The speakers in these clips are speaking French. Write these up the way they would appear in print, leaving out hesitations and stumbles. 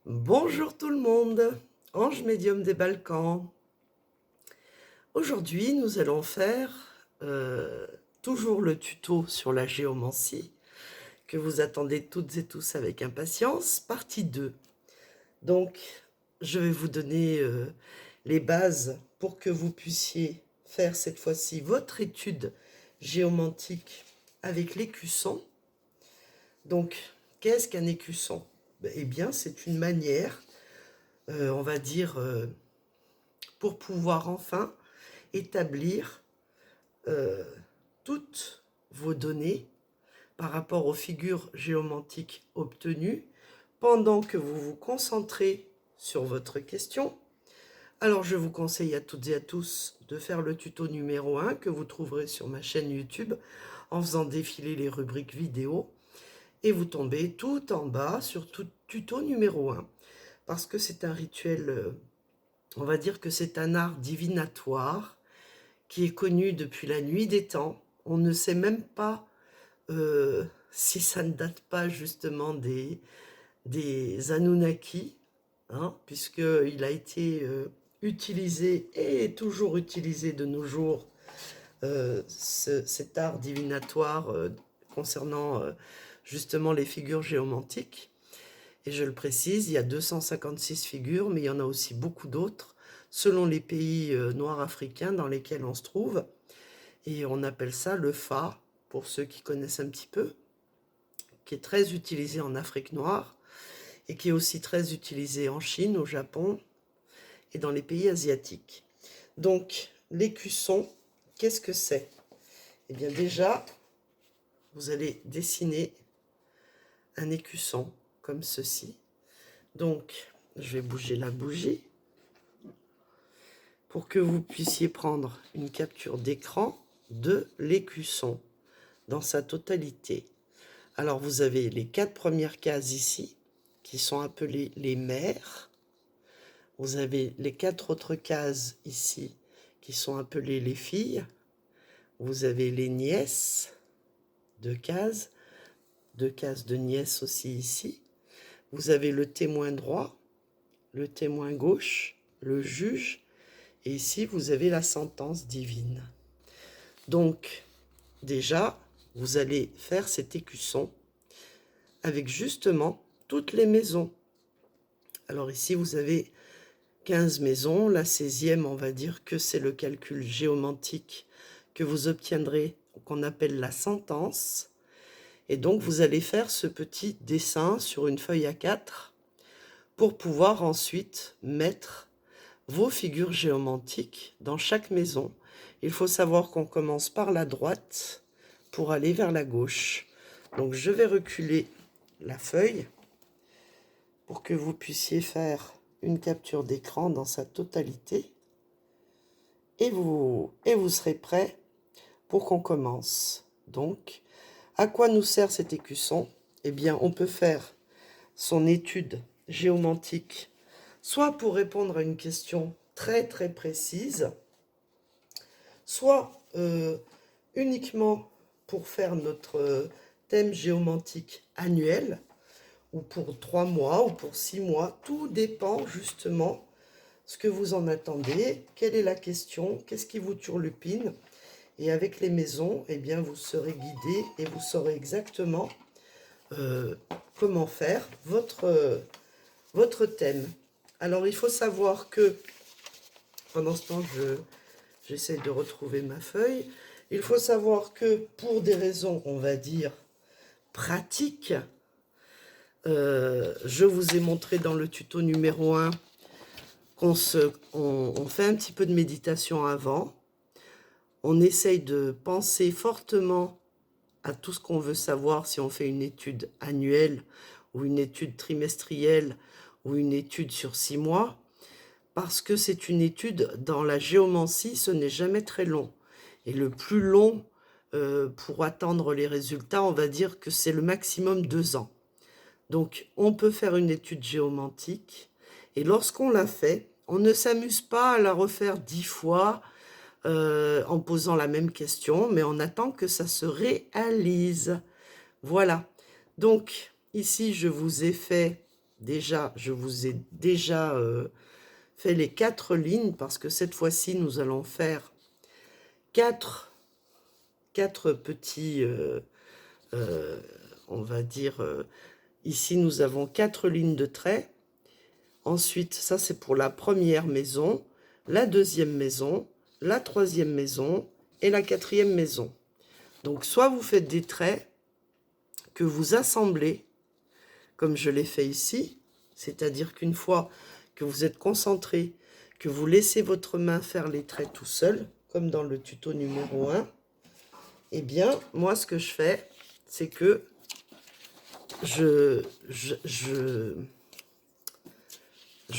Bonjour tout le monde, Ange médium des Balkans. Aujourd'hui, nous allons faire toujours le tuto sur la géomancie que vous attendez toutes et tous avec impatience, partie 2. Donc, je vais vous donner les bases pour que vous puissiez faire cette fois-ci votre étude géomantique avec l'écusson. Donc, qu'est-ce qu'un écusson? Eh bien, c'est une manière, on va dire, pour pouvoir enfin établir toutes vos données par rapport aux figures géomantiques obtenues pendant que vous vous concentrez sur votre question. Alors, je vous conseille à toutes et à tous de faire le tuto numéro 1 que vous trouverez sur ma chaîne YouTube en faisant défiler les rubriques vidéo et vous tombez tout en bas sur tout tuto numéro 1 parce que c'est un rituel, on va dire que c'est un art divinatoire qui est connu depuis la nuit des temps. On ne sait même pas si ça ne date pas justement des Anunnaki, hein, puisqu'il a été utilisé et est toujours utilisé de nos jours, cet art divinatoire concernant justement les figures géomantiques. Et je le précise, il y a 256 figures, mais il y en a aussi beaucoup d'autres, selon les pays noirs africains dans lesquels on se trouve. Et on appelle ça le Fa, pour ceux qui connaissent un petit peu, qui est très utilisé en Afrique noire et qui est aussi très utilisé en Chine, au Japon et dans les pays asiatiques. Donc, l'écusson, qu'est-ce que c'est? Eh bien déjà, vous allez dessiner un écusson comme ceci. Donc, je vais bouger la bougie pour que vous puissiez prendre une capture d'écran de l'écusson dans sa totalité. Alors, vous avez les 4 premières cases ici, qui sont appelées les mères. Vous avez les 4 autres cases ici, qui sont appelées les filles. Vous avez les nièces, 2 cases de nièces aussi ici. Vous avez le témoin droit, le témoin gauche, le juge, et ici, vous avez la sentence divine. Donc, déjà, vous allez faire cet écusson avec justement toutes les maisons. Alors ici, vous avez 15 maisons. La 16e, on va dire que c'est le calcul géomantique que vous obtiendrez, qu'on appelle la sentence. Et donc, vous allez faire ce petit dessin sur une feuille A4 pour pouvoir ensuite mettre vos figures géomantiques dans chaque maison. Il faut savoir qu'on commence par la droite pour aller vers la gauche. Donc, je vais reculer la feuille pour que vous puissiez faire une capture d'écran dans sa totalité. Et vous serez prêt pour qu'on commence. Donc, à quoi nous sert cet écusson? Eh bien, on peut faire son étude géomantique, soit pour répondre à une question très très précise, soit uniquement pour faire notre thème géomantique annuel, ou pour 3 mois, ou pour 6 mois. Tout dépend justement ce que vous en attendez, quelle est la question, qu'est-ce qui vous turlupine. Et avec les maisons, eh bien, vous serez guidé et vous saurez exactement comment faire votre thème. Alors, il faut savoir que, pendant ce temps, j'essaie de retrouver ma feuille. Il faut savoir que pour des raisons, on va dire, pratiques, je vous ai montré dans le tuto numéro 1 qu'on on fait un petit peu de méditation avant. On essaye de penser fortement à tout ce qu'on veut savoir si on fait une étude annuelle ou une étude trimestrielle ou une étude sur 6 mois. Parce que c'est une étude, dans la géomancie, ce n'est jamais très long. Et le plus long, pour attendre les résultats, on va dire que c'est le maximum 2 ans. Donc, on peut faire une étude géomantique, et lorsqu'on l'a fait, on ne s'amuse pas à la refaire 10 fois en posant la même question, mais on attend que ça se réalise. Voilà. Donc, ici, je vous ai fait déjà, je vous ai déjà fait les 4 lignes parce que cette fois-ci, nous allons faire 4 petits, on va dire, ici, nous avons 4 lignes de traits. Ensuite, ça, c'est pour la première maison, la deuxième maison, la troisième maison et la quatrième maison. Donc, soit vous faites des traits que vous assemblez, comme je l'ai fait ici, c'est-à-dire qu'une fois que vous êtes concentré, que vous laissez votre main faire les traits tout seul, comme dans le tuto numéro 1, eh bien, moi, ce que je fais, c'est que je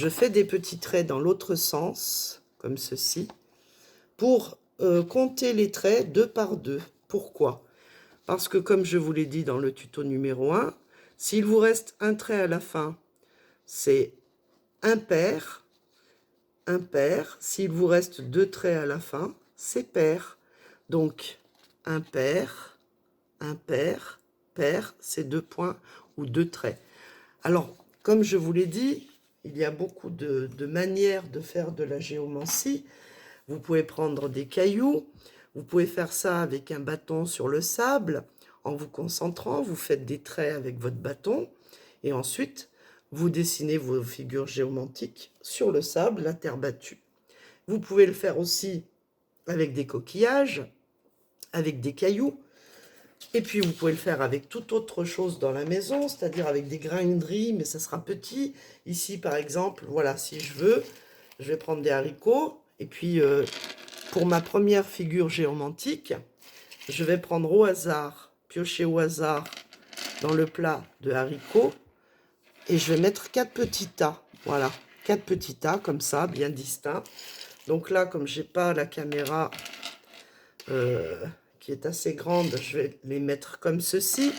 fais des petits traits dans l'autre sens, comme ceci, pour compter les traits 2 par 2. Pourquoi? Parce que, comme je vous l'ai dit dans le tuto numéro 1, s'il vous reste un trait à la fin, c'est impair. Impair. S'il vous reste 2 traits à la fin, c'est pair. Donc, impair, impair, pair, c'est 2 points ou 2 traits. Alors, comme je vous l'ai dit, il y a beaucoup de manières de faire de la géomancie. Vous pouvez prendre des cailloux, vous pouvez faire ça avec un bâton sur le sable. En vous concentrant, vous faites des traits avec votre bâton et ensuite, vous dessinez vos figures géomantiques sur le sable, la terre battue. Vous pouvez le faire aussi avec des coquillages, avec des cailloux. Et puis, vous pouvez le faire avec toute autre chose dans la maison, c'est-à-dire avec des grains de riz, mais ça sera petit. Ici, par exemple, voilà, si je veux, je vais prendre des haricots. Et puis, pour ma première figure géomantique, je vais prendre au hasard, piocher au hasard dans le plat de haricots. Et je vais mettre 4 petits tas. Voilà, 4 petits tas, comme ça, bien distincts. Donc là, comme j'ai pas la caméra qui est assez grande, je vais les mettre comme ceci.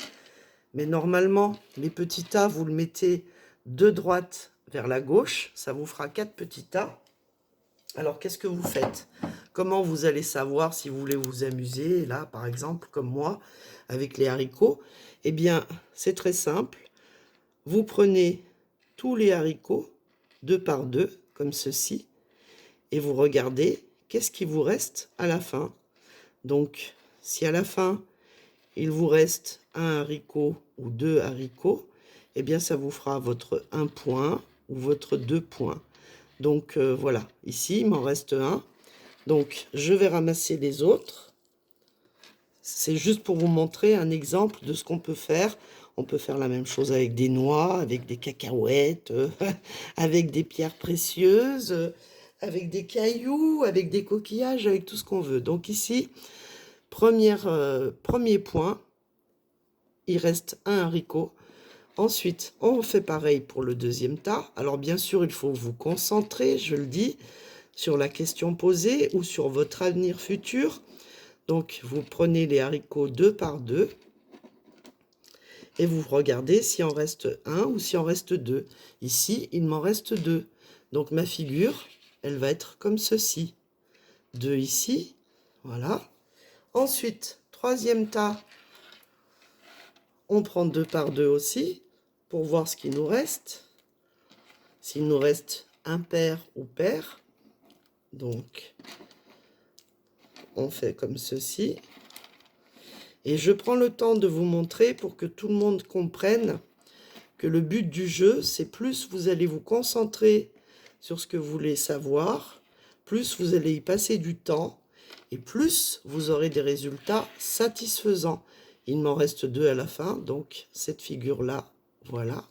Mais normalement, les petits tas, vous le mettez de droite vers la gauche. Ça vous fera 4 petits tas. Alors, qu'est-ce que vous faites? Comment vous allez savoir si vous voulez vous amuser, là, par exemple, comme moi, avec les haricots? Eh bien, c'est très simple. Vous prenez tous les haricots, 2 par 2, comme ceci, et vous regardez qu'est-ce qui vous reste à la fin. Donc, si à la fin, il vous reste un haricot ou 2 haricots, eh bien, ça vous fera votre 1 point ou votre 2 points. Donc, voilà. Ici, il m'en reste un. Donc, je vais ramasser les autres. C'est juste pour vous montrer un exemple de ce qu'on peut faire. On peut faire la même chose avec des noix, avec des cacahuètes, avec des pierres précieuses, avec des cailloux, avec des coquillages, avec tout ce qu'on veut. Donc ici, premier point, il reste un haricot. Ensuite, on fait pareil pour le deuxième tas. Alors bien sûr, il faut vous concentrer, je le dis, sur la question posée ou sur votre avenir futur. Donc, vous prenez les haricots 2 par 2 et vous regardez s'il en reste un ou s'il en reste 2. Ici, il m'en reste 2. Donc, ma figure, elle va être comme ceci. 2 ici, voilà. Ensuite, troisième tas, on prend 2 par 2 aussi pour voir ce qu'il nous reste. S'il nous reste impair ou pair. Donc, on fait comme ceci. Et je prends le temps de vous montrer pour que tout le monde comprenne que le but du jeu, c'est plus vous allez vous concentrer sur ce que vous voulez savoir, plus vous allez y passer du temps, et plus vous aurez des résultats satisfaisants. Il m'en reste 2 à la fin, donc cette figure-là, voilà.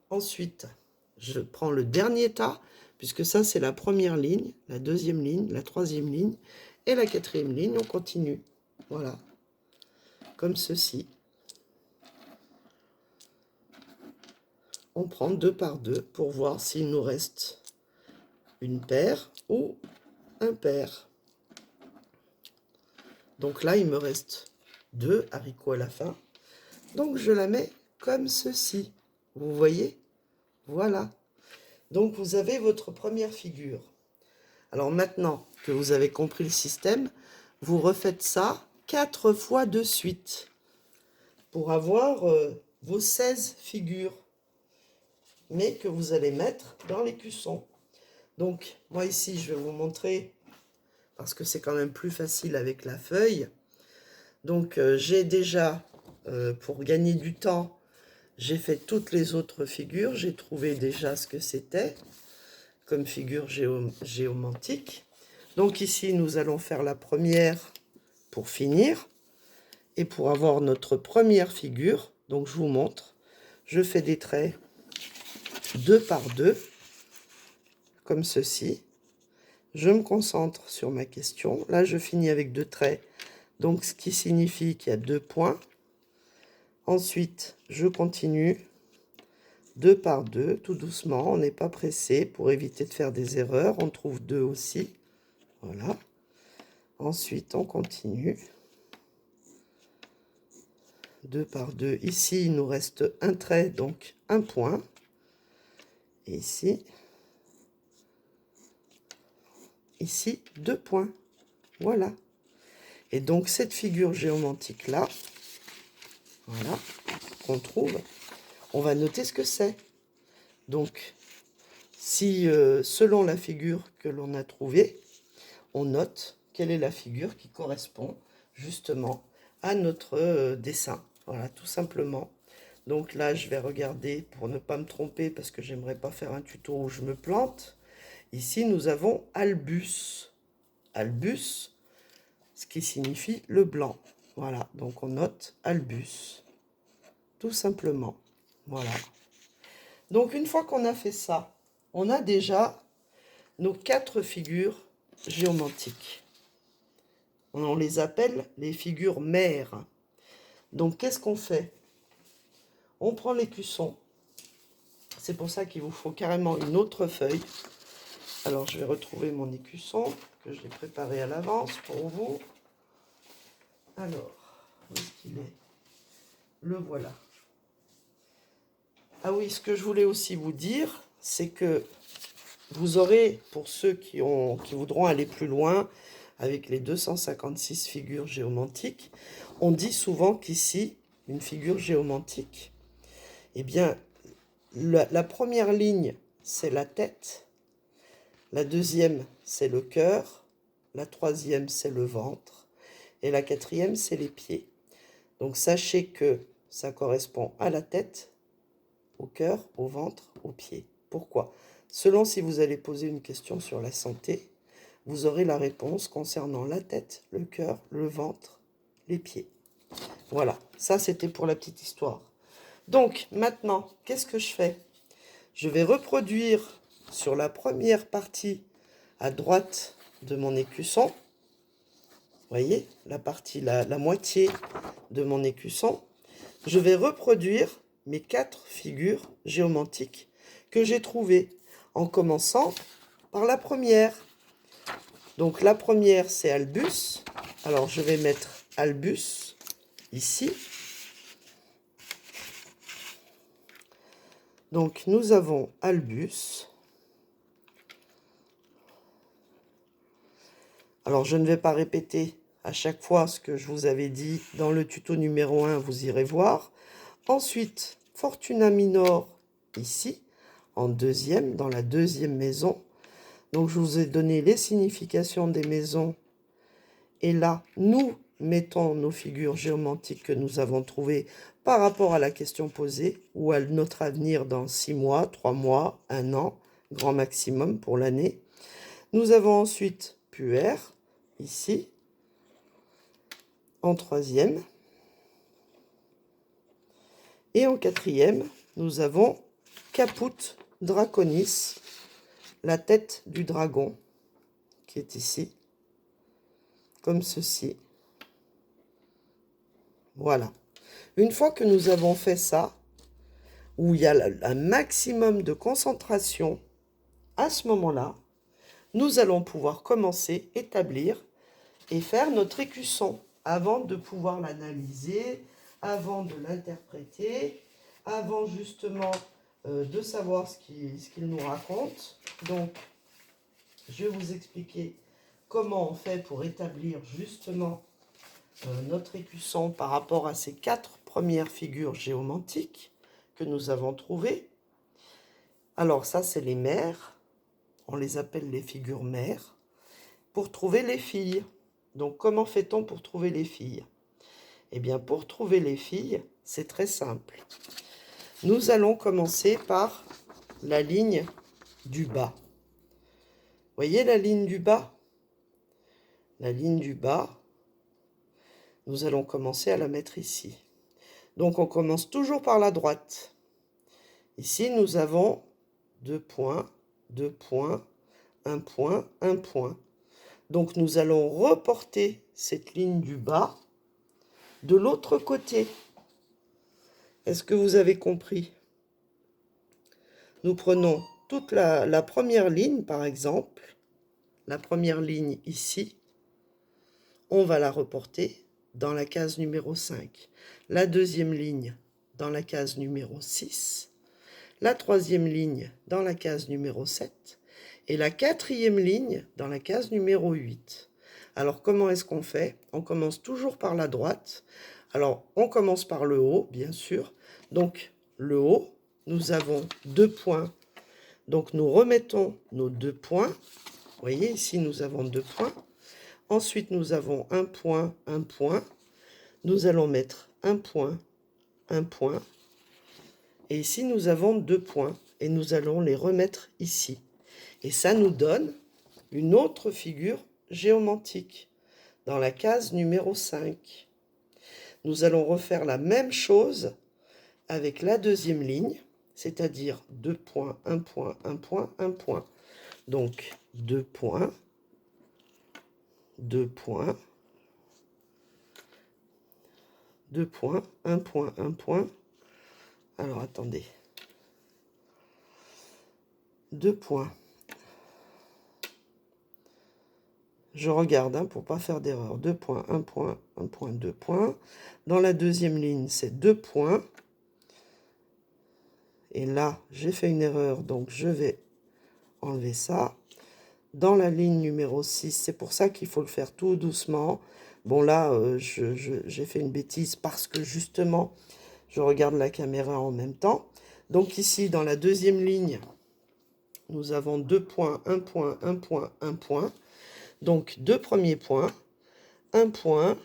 Ensuite, je prends le dernier tas, puisque ça c'est la première ligne, la deuxième ligne, la troisième ligne, et la quatrième ligne, on continue. Voilà, comme ceci. On prend 2 par 2 pour voir s'il nous reste une paire ou un pair. Donc là, il me reste 2 haricots à la fin. Donc je la mets comme ceci. Vous voyez? Voilà. Donc vous avez votre première figure. Alors maintenant que vous avez compris le système, vous refaites ça 4 fois de suite pour avoir vos 16 figures. mais que vous allez mettre dans l'écusson. Donc, moi ici, je vais vous montrer, parce que c'est quand même plus facile avec la feuille. Donc, j'ai déjà, pour gagner du temps, j'ai fait toutes les autres figures. J'ai trouvé déjà ce que c'était comme figure géomantique. Donc ici, nous allons faire la première pour finir. Et pour avoir notre première figure, donc je vous montre, je fais des traits 2 par 2, comme ceci. Je me concentre sur ma question. Là, je finis avec 2 traits, donc ce qui signifie qu'il y a 2 points. Ensuite, je continue 2 par 2, tout doucement. On n'est pas pressé pour éviter de faire des erreurs. On trouve 2 aussi. Voilà. Ensuite, on continue. 2 par 2. Ici, il nous reste un trait, donc un point. Et ici, 2 points. Voilà. Et donc, cette figure géomantique-là, voilà, qu'on trouve, on va noter ce que c'est. Donc, si, selon la figure que l'on a trouvée, on note quelle est la figure qui correspond justement à notre dessin. Voilà, tout simplement. Donc là, je vais regarder pour ne pas me tromper parce que j'aimerais pas faire un tuto où je me plante. Ici, nous avons albus. Albus, ce qui signifie le blanc. Voilà, donc on note albus. Tout simplement. Voilà. Donc une fois qu'on a fait ça, on a déjà nos 4 figures géomantiques. On les appelle les figures mères. Donc qu'est-ce qu'on fait? On prend l'écusson. C'est pour ça qu'il vous faut carrément une autre feuille. Alors je vais retrouver mon écusson que j'ai préparé à l'avance pour vous. Alors, où est-ce qu'il est? Le voilà. Ah oui, ce que je voulais aussi vous dire, c'est que vous aurez, pour ceux qui voudront aller plus loin avec les 256 figures géomantiques, on dit souvent qu'ici, une figure géomantique, eh bien, la première ligne, c'est la tête, la deuxième, c'est le cœur, la troisième, c'est le ventre, et la quatrième, c'est les pieds. Donc, sachez que ça correspond à la tête, au cœur, au ventre, aux pieds. Pourquoi? Selon si vous allez poser une question sur la santé, vous aurez la réponse concernant la tête, le cœur, le ventre, les pieds. Voilà, ça c'était pour la petite histoire. Donc maintenant, qu'est-ce que je fais? Je vais reproduire sur la première partie à droite de mon écusson. Vous voyez, la partie, la moitié de mon écusson. Je vais reproduire mes 4 figures géomantiques que j'ai trouvées, en commençant par la première. Donc la première, c'est albus. Alors je vais mettre albus ici. Donc nous avons albus. Alors je ne vais pas répéter à chaque fois ce que je vous avais dit dans le tuto numéro 1, vous irez voir. Ensuite, Fortuna Minor ici, en deuxième, dans la deuxième maison. Donc je vous ai donné les significations des maisons. Et là, nous mettons nos figures géomantiques que nous avons trouvées par rapport à la question posée ou à notre avenir dans 6 mois, 3 mois, 1 an, grand maximum pour l'année. Nous avons ensuite Puer, ici, en troisième. Et en quatrième, nous avons Caput Draconis, la tête du dragon, qui est ici, comme ceci. Voilà. Une fois que nous avons fait ça, où il y a un maximum de concentration, à ce moment-là, nous allons pouvoir commencer à établir et faire notre écusson avant de pouvoir l'analyser, avant de l'interpréter, avant justement de savoir ce qu'il nous raconte. Donc, je vais vous expliquer comment on fait pour établir justement notre écusson par rapport à ces 4 premières figures géomantiques que nous avons trouvées. Alors ça, c'est les mères. On les appelle les figures mères. Pour trouver les filles. Donc, comment fait-on pour trouver les filles? Eh bien, pour trouver les filles, c'est très simple. Nous allons commencer par la ligne du bas. Voyez la ligne du bas? La ligne du bas, nous allons commencer à la mettre ici. Donc, on commence toujours par la droite. Ici, nous avons 2 points, 2 points, 1 point, 1 point. Donc, nous allons reporter cette ligne du bas de l'autre côté. Est-ce que vous avez compris? Nous prenons toute la première ligne, par exemple. La première ligne ici. On va la reporter dans la case numéro 5. La deuxième ligne dans la case numéro 6. La troisième ligne dans la case numéro 7. Et la quatrième ligne dans la case numéro 8. Alors, comment est-ce qu'on fait? On commence toujours par la droite. Alors, on commence par le haut, bien sûr. Donc, le haut, nous avons 2 points. Donc, nous remettons nos 2 points. Vous voyez, ici, nous avons 2 points. Ensuite, nous avons 1 point, 1 point. Nous allons mettre 1 point, 1 point. Et ici, nous avons 2 points. Et nous allons les remettre ici. Et ça nous donne une autre figure géomantique dans la case numéro 5. Nous allons refaire la même chose avec la deuxième ligne, c'est-à-dire 2 points, 1 point, 1 point, 1 point. Donc, 2 points, 2 points, 2 points, 1 point, 1 point. Alors, attendez. 2 points. Je regarde pour ne pas faire d'erreur. 2 points, 1 point, 1 point, 2 points. Dans la deuxième ligne, c'est 2 points. Et là, j'ai fait une erreur, donc je vais enlever ça. Dans la ligne numéro 6, c'est pour ça qu'il faut le faire tout doucement. Bon, là, j'ai fait une bêtise parce que justement, je regarde la caméra en même temps. Donc ici, dans la deuxième ligne, nous avons 2 points, 1 point, 1 point, 1 point. Donc, 2 premiers points, 1 point,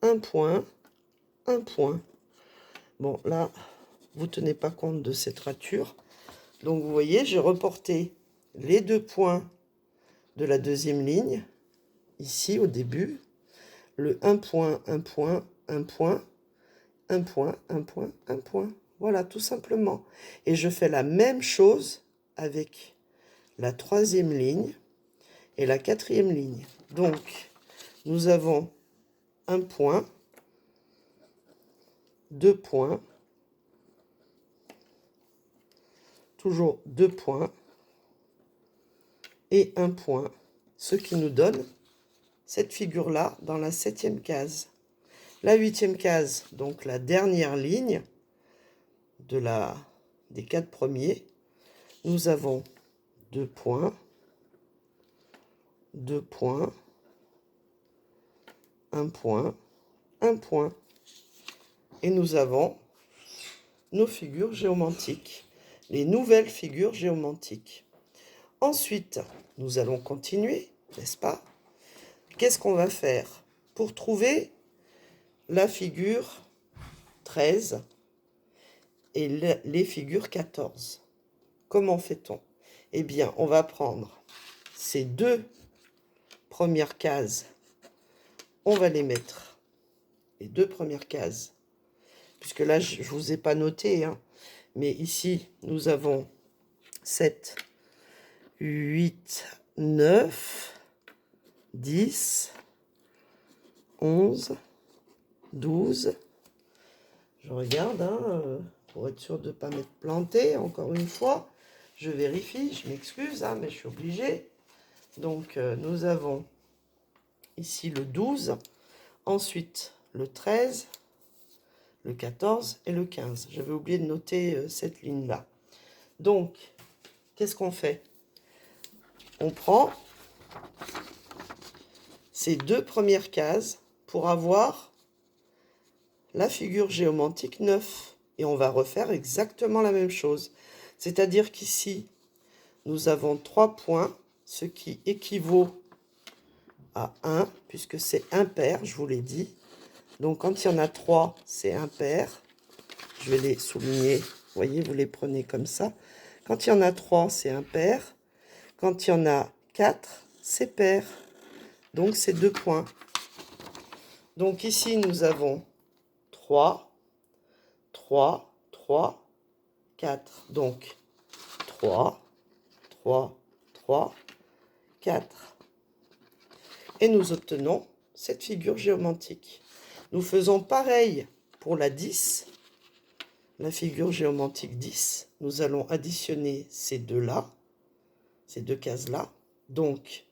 1 point, 1 point. Bon, là, vous ne tenez pas compte de cette rature. Donc, vous voyez, j'ai reporté les 2 points de la deuxième ligne, ici au début. Le 1 point, 1 point, 1 point, 1 point, 1 point, 1 point. Voilà, tout simplement. Et je fais la même chose avec la troisième ligne et la quatrième ligne. Donc, nous avons 1 point, 2 points, toujours 2 points et 1 point, ce qui nous donne cette figure-là dans la 7e case. La 8e case, donc la dernière ligne des 4 premiers, nous avons 2 points, 2 points, 1 point, 1 point. Et nous avons nos figures géomantiques, les nouvelles figures géomantiques. Ensuite, nous allons continuer, n'est-ce pas? Qu'est-ce qu'on va faire pour trouver la figure 13 et les figures 14? Comment fait-on? Eh bien, on va prendre ces 2 premières cases, on va les mettre, les 2 premières cases, puisque là, je ne vous ai pas noté, mais ici, nous avons 7, 8, 9, 10, 11, 12. Je regarde, pour être sûr de ne pas m'être planté, encore une fois. Je vérifie, je m'excuse, mais je suis obligée. Donc, nous avons ici le 12, ensuite le 13, le 14 et le 15. J'avais oublié de noter cette ligne-là. Donc, qu'est-ce qu'on fait? On prend ces 2 premières cases pour avoir la figure géomantique 9. Et on va refaire exactement la même chose. C'est-à-dire qu'ici, nous avons 3 points, ce qui équivaut à 1, puisque c'est impair, je vous l'ai dit. Donc, quand il y en a 3, c'est impair. Je vais les souligner. Vous voyez, vous les prenez comme ça. Quand il y en a 3, c'est impair. Quand il y en a 4, c'est pair. Donc, c'est 2 points. Donc, ici, nous avons 3, 3, 3, 4. Donc, 3, 3, 3, 4. Et nous obtenons cette figure géométrique. Nous faisons pareil pour la 10, la figure géométrique 10. Nous allons additionner ces deux-là, ces deux cases-là. Donc,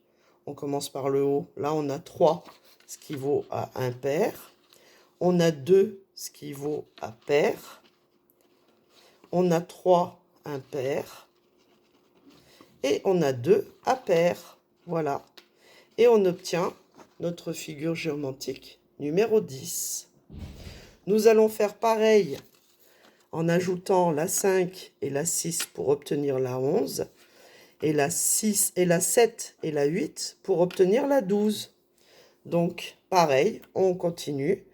on commence par le haut. Là, on a 3, ce qui vaut à impair. On a 2, ce qui vaut à pair. On a 3 impair. Et on a 2 à pair. Voilà. Et on obtient notre figure géométrique numéro 10. Nous allons faire pareil en ajoutant la 5 et la 6 pour obtenir la 11, et la 6 et la 7 et la 8 pour obtenir la 12. Donc, pareil, on continue.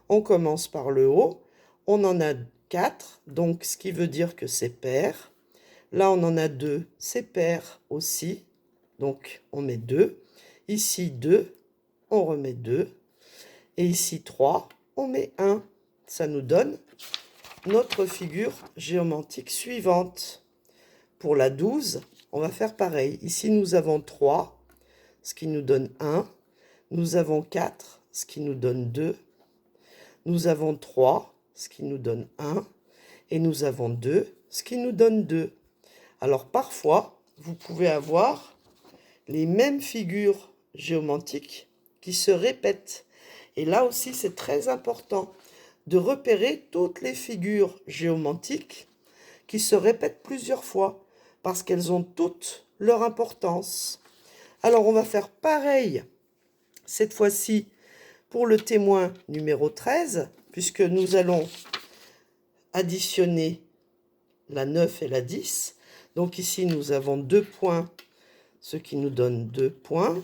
On commence par le haut. On en a 4, donc ce qui veut dire que c'est pair. Là, on en a 2, c'est pair aussi. Donc, on met 2. Ici, 2, on remet 2. Et ici, 3, on met 1. Ça nous donne notre figure géométrique suivante. Pour la 12, on va faire pareil. Ici, nous avons 3, ce qui nous donne 1. Nous avons 4, ce qui nous donne 2. Nous avons 3, ce qui nous donne 1. Et nous avons 2, ce qui nous donne 2. Alors, parfois, vous pouvez avoir les mêmes figures géométriques qui se répètent. Et là aussi, c'est très important de repérer toutes les figures géométriques qui se répètent plusieurs fois, parce qu'elles ont toutes leur importance. Alors, on va faire pareil, cette fois-ci, pour le témoin numéro 13, puisque nous allons additionner la 9 et la 10. Donc ici, nous avons 2 points, ce qui nous donne 2 points.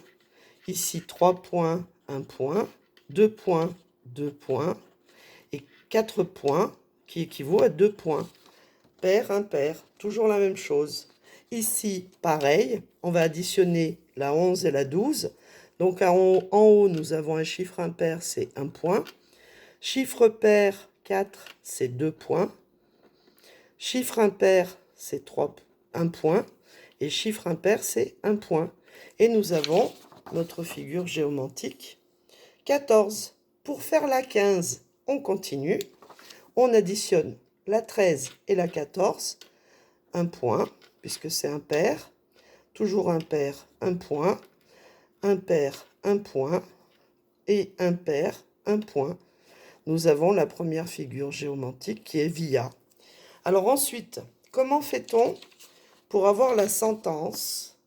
Ici, 3 points, 1 point. 2 points, 2 points. Et 4 points, qui équivaut à 2 points. Pair, impair, toujours la même chose. Ici, pareil, on va additionner la 11 et la 12. Donc en haut, nous avons un chiffre impair, c'est 1 point. Chiffre pair, 4, c'est 2 points. Chiffre impair, c'est 1 point. Et chiffre impair, c'est 1 point. Et nous avons notre figure géométrique 14. Pour faire la 15, on continue. On additionne la 13 et la 14. 1 point, puisque c'est impair. Toujours impair, 1 point. Impair, 1 point. Et impair, 1 point. Nous avons la première figure géométrique qui est via. Alors ensuite, comment fait-on pour avoir la sentence,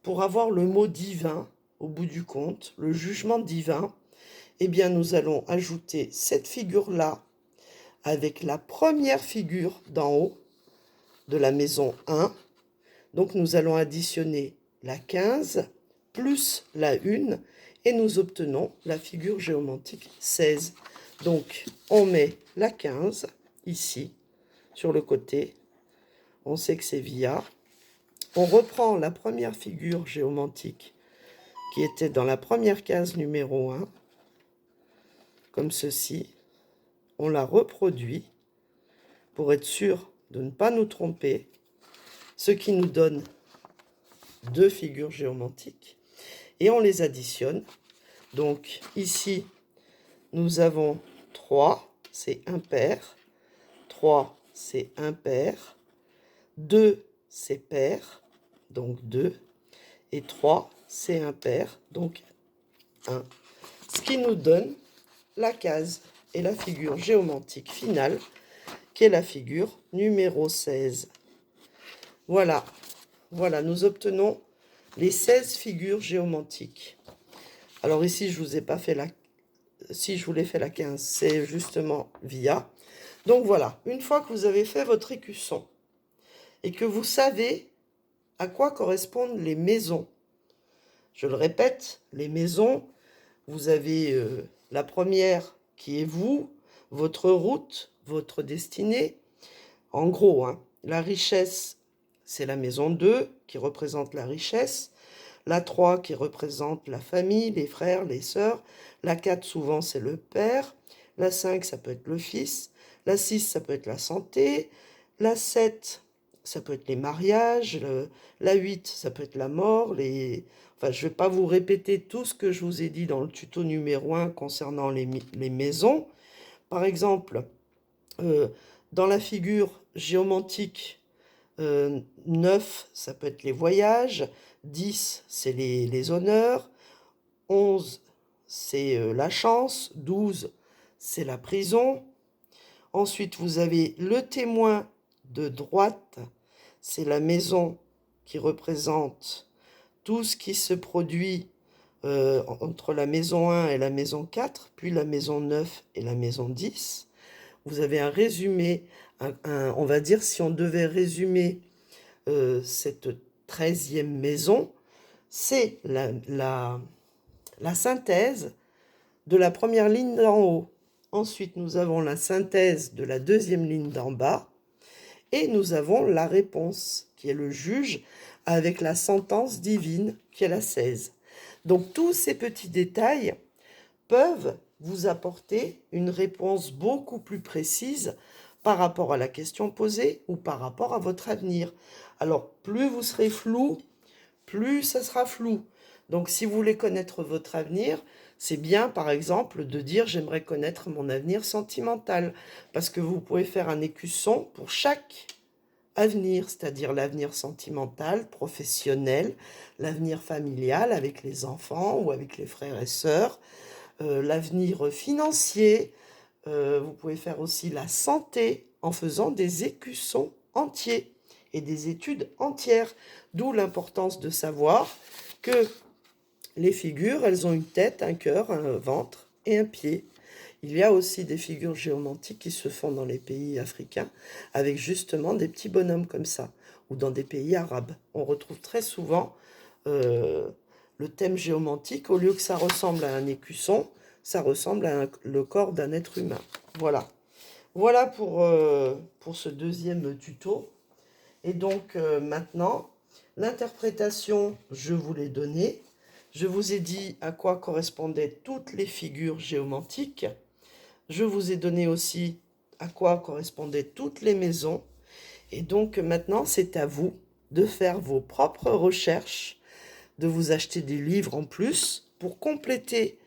pour avoir le mot divin au bout du compte, le jugement divin? Eh bien, nous allons ajouter cette figure-là avec la première figure d'en haut de la maison 1. Donc, nous allons additionner la 15 plus la 1 et nous obtenons la figure géométrique 16. Donc, on met la 15 ici, sur le côté. On sait que c'est via. On reprend la première figure géométrique qui était dans la première case numéro 1, comme ceci. On la reproduit pour être sûr de ne pas nous tromper, ce qui nous donne 2 figures géométriques. Et on les additionne. Donc ici, nous avons 3, c'est impair. 3, c'est impair. 2, c'est pair, donc 2. Et 3, c'est impair, donc 1. Ce qui nous donne la case et la figure géométrique finale, qui est la figure numéro 16. Voilà, voilà, nous obtenons les 16 figures géométriques. Alors ici, je vous ai pas fait si je vous l'ai fait la 15, c'est justement via. Donc voilà, une fois que vous avez fait votre écusson, et que vous savez à quoi correspondent les maisons. Je le répète, les maisons, vous avez la première qui est vous, votre route, votre destinée. En gros, hein, la richesse, c'est la maison 2 qui représente la richesse. La 3 qui représente la famille, les frères, les sœurs. La 4, souvent, c'est le père. La 5, ça peut être le fils. La 6, ça peut être la santé. La 7, ça peut être les mariages. La 8, ça peut être la mort. Enfin, je ne vais pas vous répéter tout ce que je vous ai dit dans le tuto numéro 1 concernant les maisons. Par exemple, dans la figure géomantique, 9, ça peut être les voyages. 10, c'est les honneurs. 11, c'est la chance. 12, c'est la prison. Ensuite, vous avez le témoin de droite. C'est la maison qui représente tout ce qui se produit entre la maison 1 et la maison 4, puis la maison 9 et la maison 10. Vous avez un résumé, on va dire, si on devait résumer cette 13e maison, c'est la synthèse de la première ligne d'en haut. Ensuite, nous avons la synthèse de la deuxième ligne d'en bas. Et nous avons la réponse, qui est le juge, avec la sentence divine, qui est la 16. Donc, tous ces petits détails peuvent vous apporter une réponse beaucoup plus précise par rapport à la question posée ou par rapport à votre avenir. Alors, plus vous serez flou, plus ça sera flou. Donc, si vous voulez connaître votre avenir, c'est bien, par exemple, de dire « j'aimerais connaître mon avenir sentimental ». Parce que vous pouvez faire un écusson pour chaque avenir, c'est-à-dire l'avenir sentimental, professionnel, l'avenir familial avec les enfants ou avec les frères et sœurs, l'avenir financier. Vous pouvez faire aussi la santé en faisant des écussons entiers et des études entières. D'où l'importance de savoir que les figures, elles ont une tête, un cœur, un ventre et un pied. Il y a aussi des figures géomantiques qui se font dans les pays africains avec justement des petits bonhommes comme ça, ou dans des pays arabes. On retrouve très souvent le thème géomantique, au lieu que ça ressemble à un écusson, ça ressemble à le corps d'un être humain. Voilà. Voilà pour ce deuxième tuto. Et donc maintenant, l'interprétation, je vous l'ai donnée. Je vous ai dit à quoi correspondaient toutes les figures géomantiques. Je vous ai donné aussi à quoi correspondaient toutes les maisons. Et donc maintenant, c'est à vous de faire vos propres recherches, de vous acheter des livres en plus pour compléter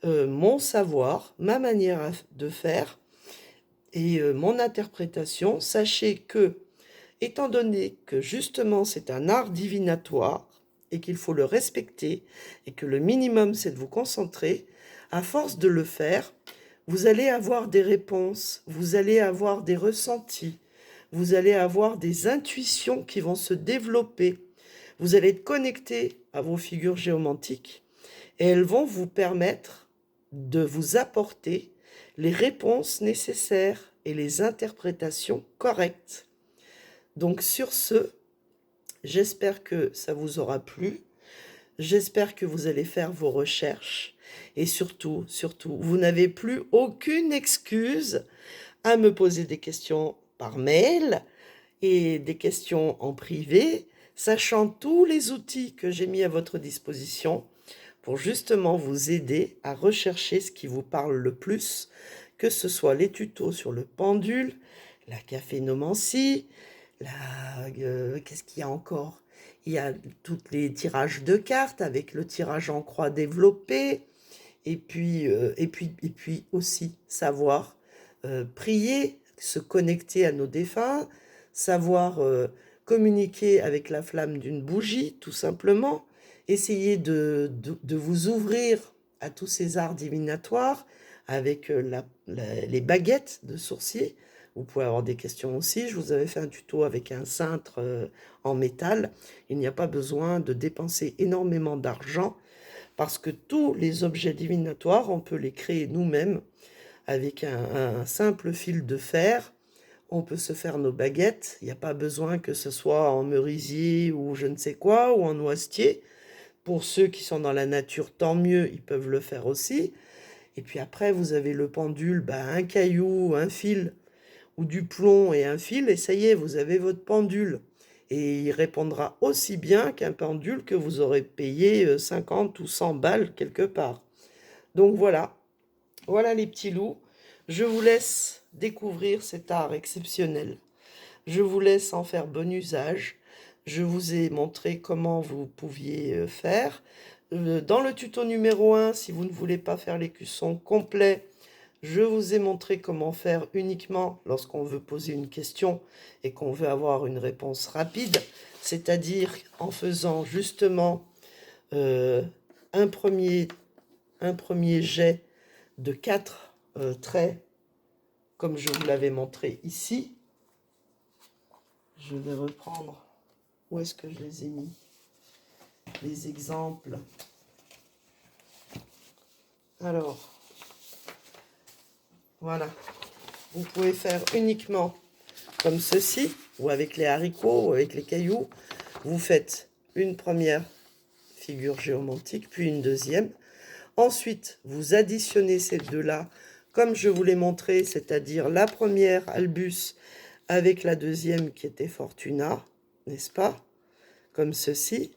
mon savoir, ma manière de faire et mon interprétation. Sachez que, étant donné que justement c'est un art divinatoire et qu'il faut le respecter et que le minimum c'est de vous concentrer, à force de le faire, vous allez avoir des réponses, vous allez avoir des ressentis, vous allez avoir des intuitions qui vont se développer. Vous allez être connecté à vos figures géomantiques et elles vont vous permettre de vous apporter les réponses nécessaires et les interprétations correctes. Donc sur ce, j'espère que ça vous aura plu. J'espère que vous allez faire vos recherches. Et surtout, vous n'avez plus aucune excuse à me poser des questions par mail et des questions en privé, sachant tous les outils que j'ai mis à votre disposition pour justement vous aider à rechercher ce qui vous parle le plus, que ce soit les tutos sur le pendule, la caphénomancie, qu'est-ce qu'il y a encore? Il y a tous les tirages de cartes avec le tirage en croix développé, et puis aussi savoir prier, se connecter à nos défunts, savoir communiquer avec la flamme d'une bougie, tout simplement, essayer de vous ouvrir à tous ces arts divinatoires avec les baguettes de sourcier. Vous pouvez avoir des questions aussi. Je vous avais fait un tuto avec un cintre en métal. Il n'y a pas besoin de dépenser énormément d'argent parce que tous les objets divinatoires, on peut les créer nous-mêmes avec un simple fil de fer. On peut se faire nos baguettes. Il n'y a pas besoin que ce soit en merisier ou je ne sais quoi, ou en noisetier. Pour ceux qui sont dans la nature, tant mieux, ils peuvent le faire aussi. Et puis après, vous avez le pendule, un caillou, un fil, ou du plomb et un fil, et ça y est, vous avez votre pendule. Et il répondra aussi bien qu'un pendule que vous aurez payé 50 ou 100 balles quelque part. Donc voilà, voilà les petits loups. Je vous laisse découvrir cet art exceptionnel. Je vous laisse en faire bon usage. Je vous ai montré comment vous pouviez faire. Dans le tuto numéro 1, si vous ne voulez pas faire l'écusson complet, je vous ai montré comment faire uniquement lorsqu'on veut poser une question et qu'on veut avoir une réponse rapide, c'est-à-dire en faisant justement euh, un premier jet de 4 traits, comme je vous l'avais montré ici. Je vais reprendre, où est-ce que je les ai mis, les exemples. Alors, voilà. Vous pouvez faire uniquement comme ceci, ou avec les haricots, ou avec les cailloux. Vous faites une première figure géométrique, puis une deuxième. Ensuite, vous additionnez ces deux-là, comme je vous l'ai montré, c'est-à-dire la première Albus avec la deuxième qui était Fortuna, n'est-ce pas? Comme ceci.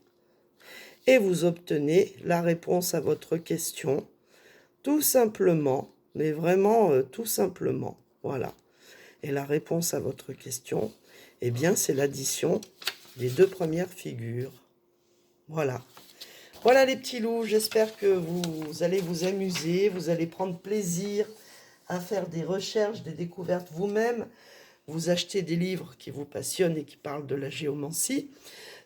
Et vous obtenez la réponse à votre question, tout simplement, mais vraiment tout simplement. Voilà. Et la réponse à votre question, eh bien, c'est l'addition des deux premières figures. Voilà. Voilà les petits loups, j'espère que vous allez vous amuser, vous allez prendre plaisir à faire des recherches, des découvertes vous-même. Vous achetez des livres qui vous passionnent et qui parlent de la géomancie.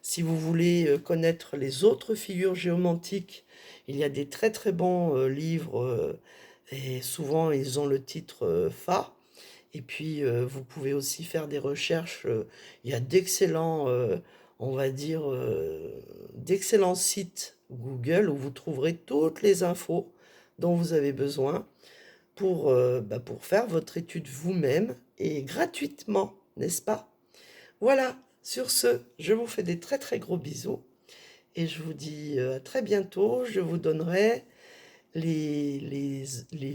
Si vous voulez connaître les autres figures géomantiques, il y a des très très bons livres et souvent ils ont le titre Fa. Et puis vous pouvez aussi faire des recherches. Il y a d'excellents, on va dire, d'excellents sites Google où vous trouverez toutes les infos dont vous avez besoin pour faire votre étude vous-même et gratuitement, n'est-ce pas? Voilà, sur ce, je vous fais des très très gros bisous et je vous dis à très bientôt. Je vous donnerai les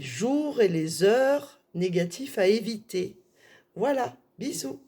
jours et les heures négatifs à éviter. Voilà, bisous.